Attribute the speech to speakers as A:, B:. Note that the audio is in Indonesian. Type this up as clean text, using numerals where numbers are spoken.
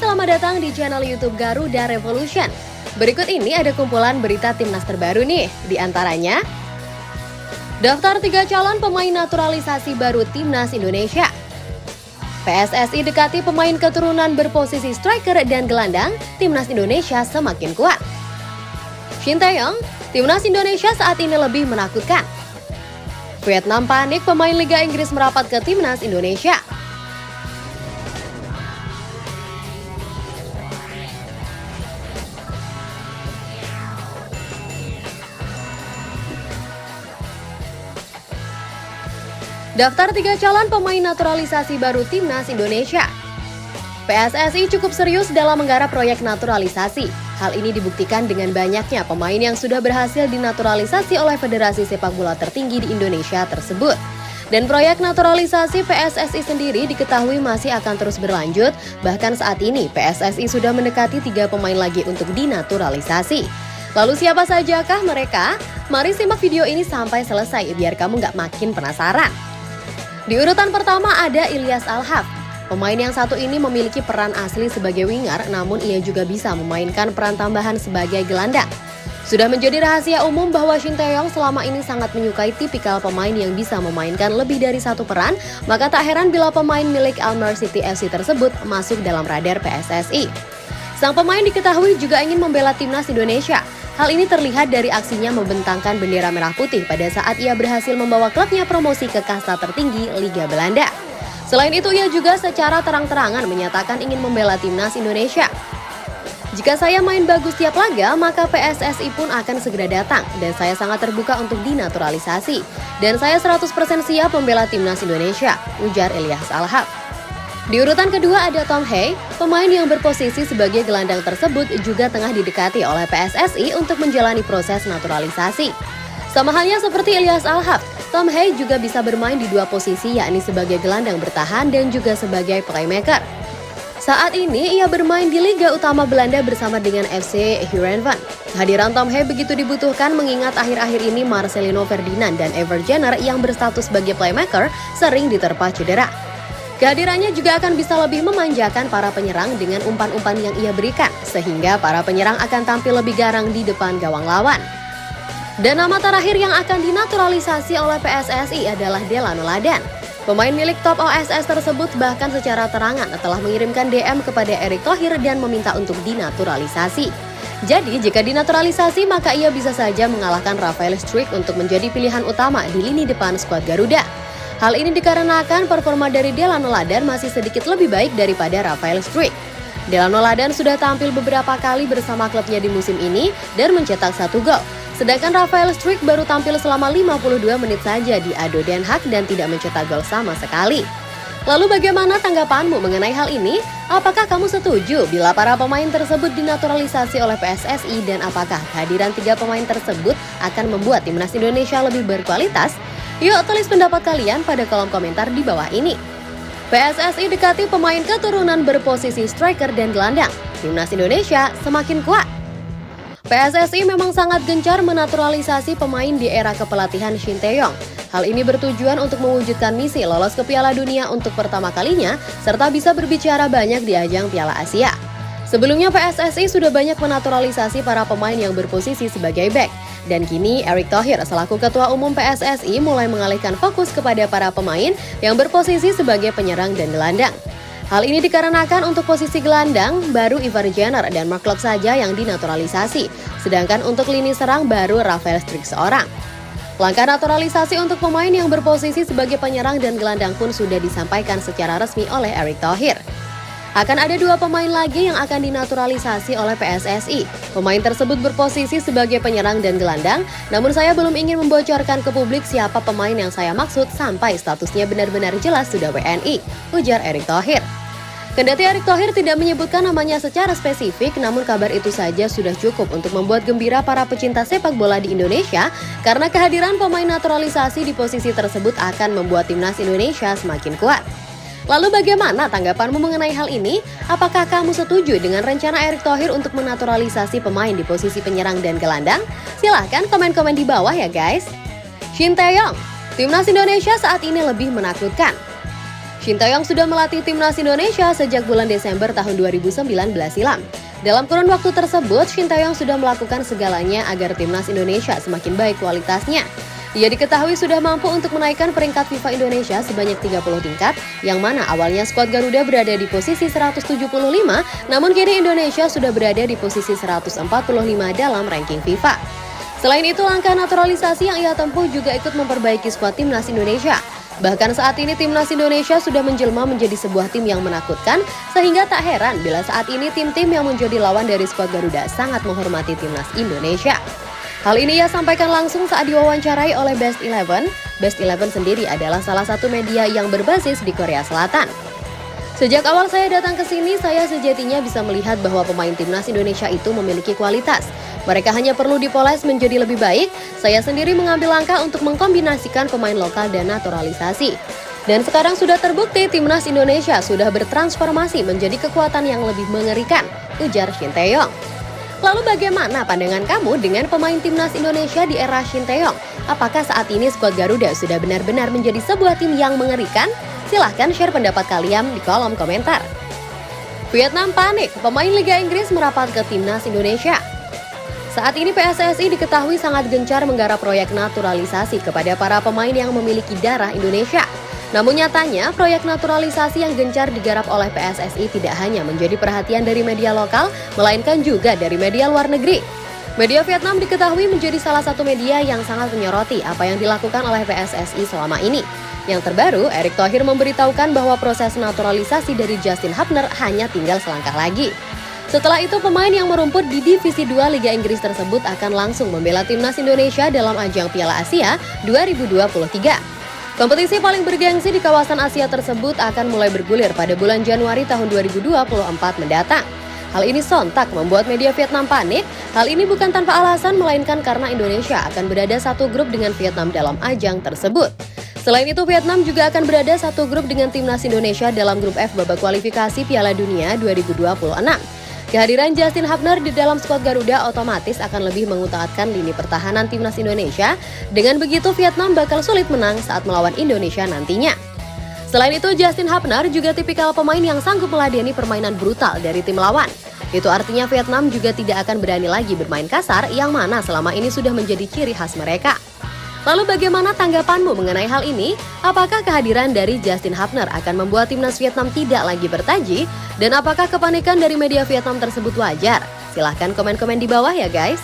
A: selamat datang di channel YouTube Garuda Revolution. Berikut ini ada kumpulan berita timnas terbaru nih, di antaranya daftar 3 calon pemain naturalisasi baru timnas Indonesia. PSSI dekati pemain keturunan berposisi striker dan gelandang, timnas Indonesia semakin kuat. Shin Tae-yong, timnas Indonesia saat ini lebih menakutkan. Vietnam panik pemain Liga Inggris merapat ke timnas Indonesia. Daftar 3 calon pemain naturalisasi baru timnas Indonesia. PSSI cukup serius dalam menggarap proyek naturalisasi. Hal ini dibuktikan dengan banyaknya pemain yang sudah berhasil dinaturalisasi oleh Federasi Sepak Bola tertinggi di Indonesia tersebut. Dan proyek naturalisasi PSSI sendiri diketahui masih akan terus berlanjut. Bahkan saat ini PSSI sudah mendekati 3 pemain lagi untuk dinaturalisasi. Lalu siapa sajakah mereka? Mari simak video ini sampai selesai biar kamu nggak makin penasaran. Di urutan pertama ada Ilyas Alhaf. Pemain yang satu ini memiliki peran asli sebagai winger, namun ia juga bisa memainkan peran tambahan sebagai gelandang. Sudah menjadi rahasia umum bahwa Shin Tae-yong selama ini sangat menyukai tipikal pemain yang bisa memainkan lebih dari satu peran, maka tak heran bila pemain milik Almere City FC tersebut masuk dalam radar PSSI. Sang pemain diketahui juga ingin membela timnas Indonesia. Hal ini terlihat dari aksinya membentangkan bendera merah putih pada saat ia berhasil membawa klubnya promosi ke kasta tertinggi Liga Belanda. Selain itu, ia juga secara terang-terangan menyatakan ingin membela timnas Indonesia. Jika saya main bagus tiap laga, maka PSSI pun akan segera datang dan saya sangat terbuka untuk dinaturalisasi. Dan saya 100% siap membela timnas Indonesia, ujar Ilyas Alhaf. Di urutan kedua ada Tom Hae, pemain yang berposisi sebagai gelandang tersebut juga tengah didekati oleh PSSI untuk menjalani proses naturalisasi. Sama halnya seperti Ilyas Alhaf, Tom Hae juga bisa bermain di 2 posisi, yakni sebagai gelandang bertahan dan juga sebagai playmaker. Saat ini ia bermain di Liga Utama Belanda bersama dengan FC Heerenveen. Kehadiran Tom Hae begitu dibutuhkan mengingat akhir-akhir ini Marcelino Ferdinand dan Ever Jenner yang berstatus sebagai playmaker sering diterpa cedera. Kehadirannya juga akan bisa lebih memanjakan para penyerang dengan umpan-umpan yang ia berikan, sehingga para penyerang akan tampil lebih garang di depan gawang lawan. Dan nama terakhir yang akan dinaturalisasi oleh PSSI adalah Delano Ladan. Pemain milik top OSS tersebut bahkan secara terangan telah mengirimkan DM kepada Erick Thohir dan meminta untuk dinaturalisasi. Jadi jika dinaturalisasi maka ia bisa saja mengalahkan Rafael Struijk untuk menjadi pilihan utama di lini depan skuad Garuda. Hal ini dikarenakan performa dari Delano Ladan masih sedikit lebih baik daripada Rafael Struijk. Delano Ladan sudah tampil beberapa kali bersama klubnya di musim ini dan mencetak 1 gol. Sedangkan Rafael Struijk baru tampil selama 52 menit saja di ADO Den Haag dan tidak mencetak gol sama sekali. Lalu bagaimana tanggapanmu mengenai hal ini? Apakah kamu setuju bila para pemain tersebut dinaturalisasi oleh PSSI dan apakah kehadiran 3 pemain tersebut akan membuat timnas Indonesia lebih berkualitas? Yuk tulis pendapat kalian pada kolom komentar di bawah ini. PSSI dekati pemain keturunan berposisi striker dan gelandang. Timnas Indonesia semakin kuat. PSSI memang sangat gencar menaturalisasi pemain di era kepelatihan Shin Tae-yong. Hal ini bertujuan untuk mewujudkan misi lolos ke Piala Dunia untuk pertama kalinya, serta bisa berbicara banyak di ajang Piala Asia. Sebelumnya PSSI sudah banyak menaturalisasi para pemain yang berposisi sebagai bek. Dan kini Erick Thohir selaku Ketua Umum PSSI mulai mengalihkan fokus kepada para pemain yang berposisi sebagai penyerang dan gelandang. Hal ini dikarenakan untuk posisi gelandang baru Ever Jenner dan Mark Locke saja yang dinaturalisasi, sedangkan untuk lini serang baru Rafael Struijk seorang. Langkah naturalisasi untuk pemain yang berposisi sebagai penyerang dan gelandang pun sudah disampaikan secara resmi oleh Erick Thohir. Akan ada 2 pemain lagi yang akan dinaturalisasi oleh PSSI. Pemain tersebut berposisi sebagai penyerang dan gelandang, namun saya belum ingin membocorkan ke publik siapa pemain yang saya maksud sampai statusnya benar-benar jelas sudah WNI, ujar Erick Thohir. Kendati Erick Thohir tidak menyebutkan namanya secara spesifik, namun kabar itu saja sudah cukup untuk membuat gembira para pecinta sepak bola di Indonesia, karena kehadiran pemain naturalisasi di posisi tersebut akan membuat timnas Indonesia semakin kuat. Lalu bagaimana tanggapanmu mengenai hal ini? Apakah kamu setuju dengan rencana Erick Thohir untuk menaturalisasi pemain di posisi penyerang dan gelandang? Silahkan komen-komen di bawah ya guys. Shin Tae-yong, timnas Indonesia saat ini lebih menakutkan. Shin Tae-yong sudah melatih timnas Indonesia sejak bulan Desember tahun 2019 silam. Dalam kurun waktu tersebut, Shin Tae-yong sudah melakukan segalanya agar timnas Indonesia semakin baik kualitasnya. Ia diketahui sudah mampu untuk menaikkan peringkat FIFA Indonesia sebanyak 30 tingkat, yang mana awalnya skuad Garuda berada di posisi 175, namun kini Indonesia sudah berada di posisi 145 dalam ranking FIFA. Selain itu, langkah naturalisasi yang ia tempuh juga ikut memperbaiki skuad timnas Indonesia. Bahkan saat ini timnas Indonesia sudah menjelma menjadi sebuah tim yang menakutkan, sehingga tak heran bila saat ini tim-tim yang menjadi lawan dari skuad Garuda sangat menghormati timnas Indonesia. Hal ini ia sampaikan langsung saat diwawancarai oleh Best 11. Best 11 sendiri adalah salah satu media yang berbasis di Korea Selatan. Sejak awal saya datang ke sini, saya sejatinya bisa melihat bahwa pemain timnas Indonesia itu memiliki kualitas. Mereka hanya perlu dipoles menjadi lebih baik. Saya sendiri mengambil langkah untuk mengkombinasikan pemain lokal dan naturalisasi. Dan sekarang sudah terbukti timnas Indonesia sudah bertransformasi menjadi kekuatan yang lebih mengerikan, ujar Shin Tae-yong. Lalu bagaimana pandangan kamu dengan pemain timnas Indonesia di era Shin Tae-yong? Apakah saat ini skuad Garuda sudah benar-benar menjadi sebuah tim yang mengerikan? Silahkan share pendapat kalian di kolom komentar. Vietnam panik, pemain Liga Inggris merapat ke timnas Indonesia. Saat ini PSSI diketahui sangat gencar menggarap proyek naturalisasi kepada para pemain yang memiliki darah Indonesia. Namun nyatanya, proyek naturalisasi yang gencar digarap oleh PSSI tidak hanya menjadi perhatian dari media lokal, melainkan juga dari media luar negeri. Media Vietnam diketahui menjadi salah satu media yang sangat menyoroti apa yang dilakukan oleh PSSI selama ini. Yang terbaru, Erick Thohir memberitahukan bahwa proses naturalisasi dari Justin Hubner hanya tinggal selangkah lagi. Setelah itu, pemain yang merumput di Divisi 2 Liga Inggris tersebut akan langsung membela timnas Indonesia dalam ajang Piala Asia 2023. Kompetisi paling bergengsi di kawasan Asia tersebut akan mulai bergulir pada bulan Januari tahun 2024 mendatang. Hal ini sontak membuat media Vietnam panik. Hal ini bukan tanpa alasan, melainkan karena Indonesia akan berada satu grup dengan Vietnam dalam ajang tersebut. Selain itu, Vietnam juga akan berada satu grup dengan timnas Indonesia dalam grup F babak kualifikasi Piala Dunia 2026. Kehadiran Justin Hubner di dalam skuad Garuda otomatis akan lebih mengutamakan lini pertahanan timnas Indonesia. Dengan begitu, Vietnam bakal sulit menang saat melawan Indonesia nantinya. Selain itu, Justin Hubner juga tipikal pemain yang sanggup meladeni permainan brutal dari tim lawan. Itu artinya Vietnam juga tidak akan berani lagi bermain kasar, yang mana selama ini sudah menjadi ciri khas mereka. Lalu bagaimana tanggapanmu mengenai hal ini? Apakah kehadiran dari Justin Hubner akan membuat timnas Vietnam tidak lagi bertaji? Dan apakah kepanikan dari media Vietnam tersebut wajar? Silahkan komen-komen di bawah ya guys.